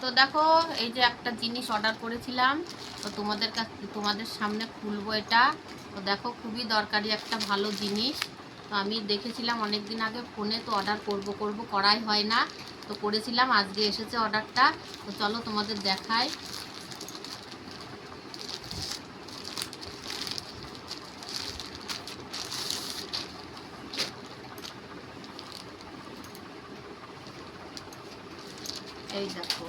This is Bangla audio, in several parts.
তো দেখো এই যে একটা জিনিস অর্ডার করেছিলাম, তো তোমাদের সামনে খুলবো এটা। তো দেখো খুবই দরকারি একটা ভালো জিনিস। তো আমি দেখেছিলাম অনেক দিন আগে ফোনে, তো অর্ডার করব করাই হয় না, তো করেছিলাম, আজকে এসেছে অর্ডারটা। তো চলো তোমাদের দেখাই। এই দেখো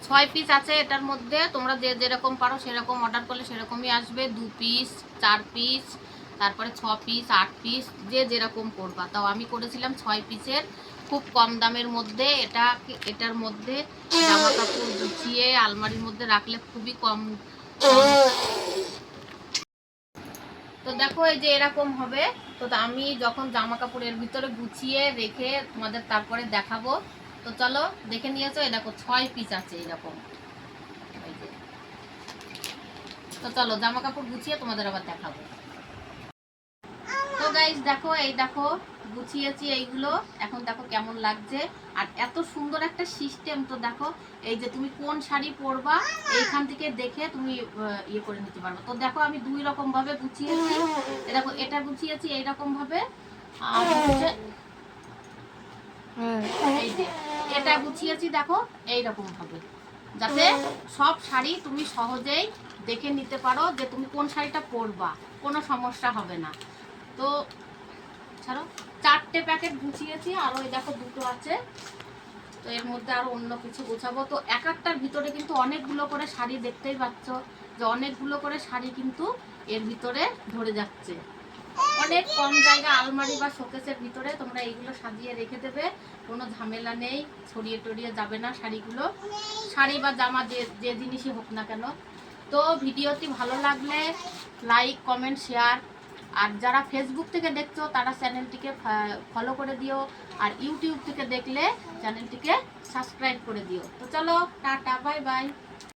6 পিস আছে এটার মধ্যে। তোমরা যে যেরকম পারো সেরকম অর্ডার করলে সেরকমই আসবে। 2 পিস, 4 পিস, তারপরে 6 পিস, 8 পিস, যে যেরকম করবা। তাও আমি করেছিলাম 6 পিসের, খুব কম দামের মধ্যে। এটার মধ্যে জামা কাপড় গুছিয়ে আলমারির মধ্যে রাখলে খুবই কম। তো দেখো এই যে এরকম হবে। তো আমি যখন জামা কাপড়ের ভিতরে গুছিয়ে রেখে তোমাদের তারপরে দেখাবো। তো চলো দেখে নিয়েছো, এই দেখো 6 পিস আছে এরকম। তো চলো জামা কাপড় গুছিয়ে তোমাদের আবার দেখাবো। তো গাইস দেখো, এই দেখো গুছিয়েছি এইগুলো। এখন দেখো কেমন লাগছে, আর এত সুন্দর একটা সিস্টেম। তো দেখো এই যে তুমি কোন শাড়ি পরবা এইখান থেকে দেখে তুমি ইয়ে করে নিতে পারবে। তো দেখো আমি 2 রকম ভাবে গুছিয়েছি। দেখো এটা গুছিয়েছি এইরকম ভাবে, আর হচ্ছে এই যে এটা গুছিয়েছি দেখো এইরকম ভাবে, যাতে সব শাড়ি তুমি সহজেই দেখে নিতে পারো যে তুমি কোন শাড়িটা পরবা, কোনো সমস্যা হবে না। তো ছাড়ো, 4টে প্যাকেট গুছিয়েছি, আর ওই দেখো 2টো আছে। তো এর মধ্যে আরো অন্য কিছু গোছাবো। তো এক একটার ভিতরে কিন্তু অনেকগুলো করে শাড়ি, দেখতেই পাচ্ছ যে অনেকগুলো করে শাড়ি কিন্তু এর ভিতরে ধরে যাচ্ছে। অনেক কম জায়গা আলমারি বা শোকেসের ভিতরে তোমরা এইগুলো সাজিয়ে রেখে দেবে, কোনো ঝামেলা নেই, ছড়িয়ে টড়িয়ে যাবে না শাড়িগুলো। শাড়ি বা জামা যে যে জিনিসই হোক না কেন। তো ভিডিওটি ভালো লাগলে লাইক, কমেন্ট, শেয়ার। আর যারা ফেসবুক থেকে দেখছো তারা চ্যানেলটিকে ফলো করে দিও, আর ইউটিউব থেকে দেখলে চ্যানেলটিকে সাবস্ক্রাইব করে দিও। তো চলো টাটা, বাই বাই।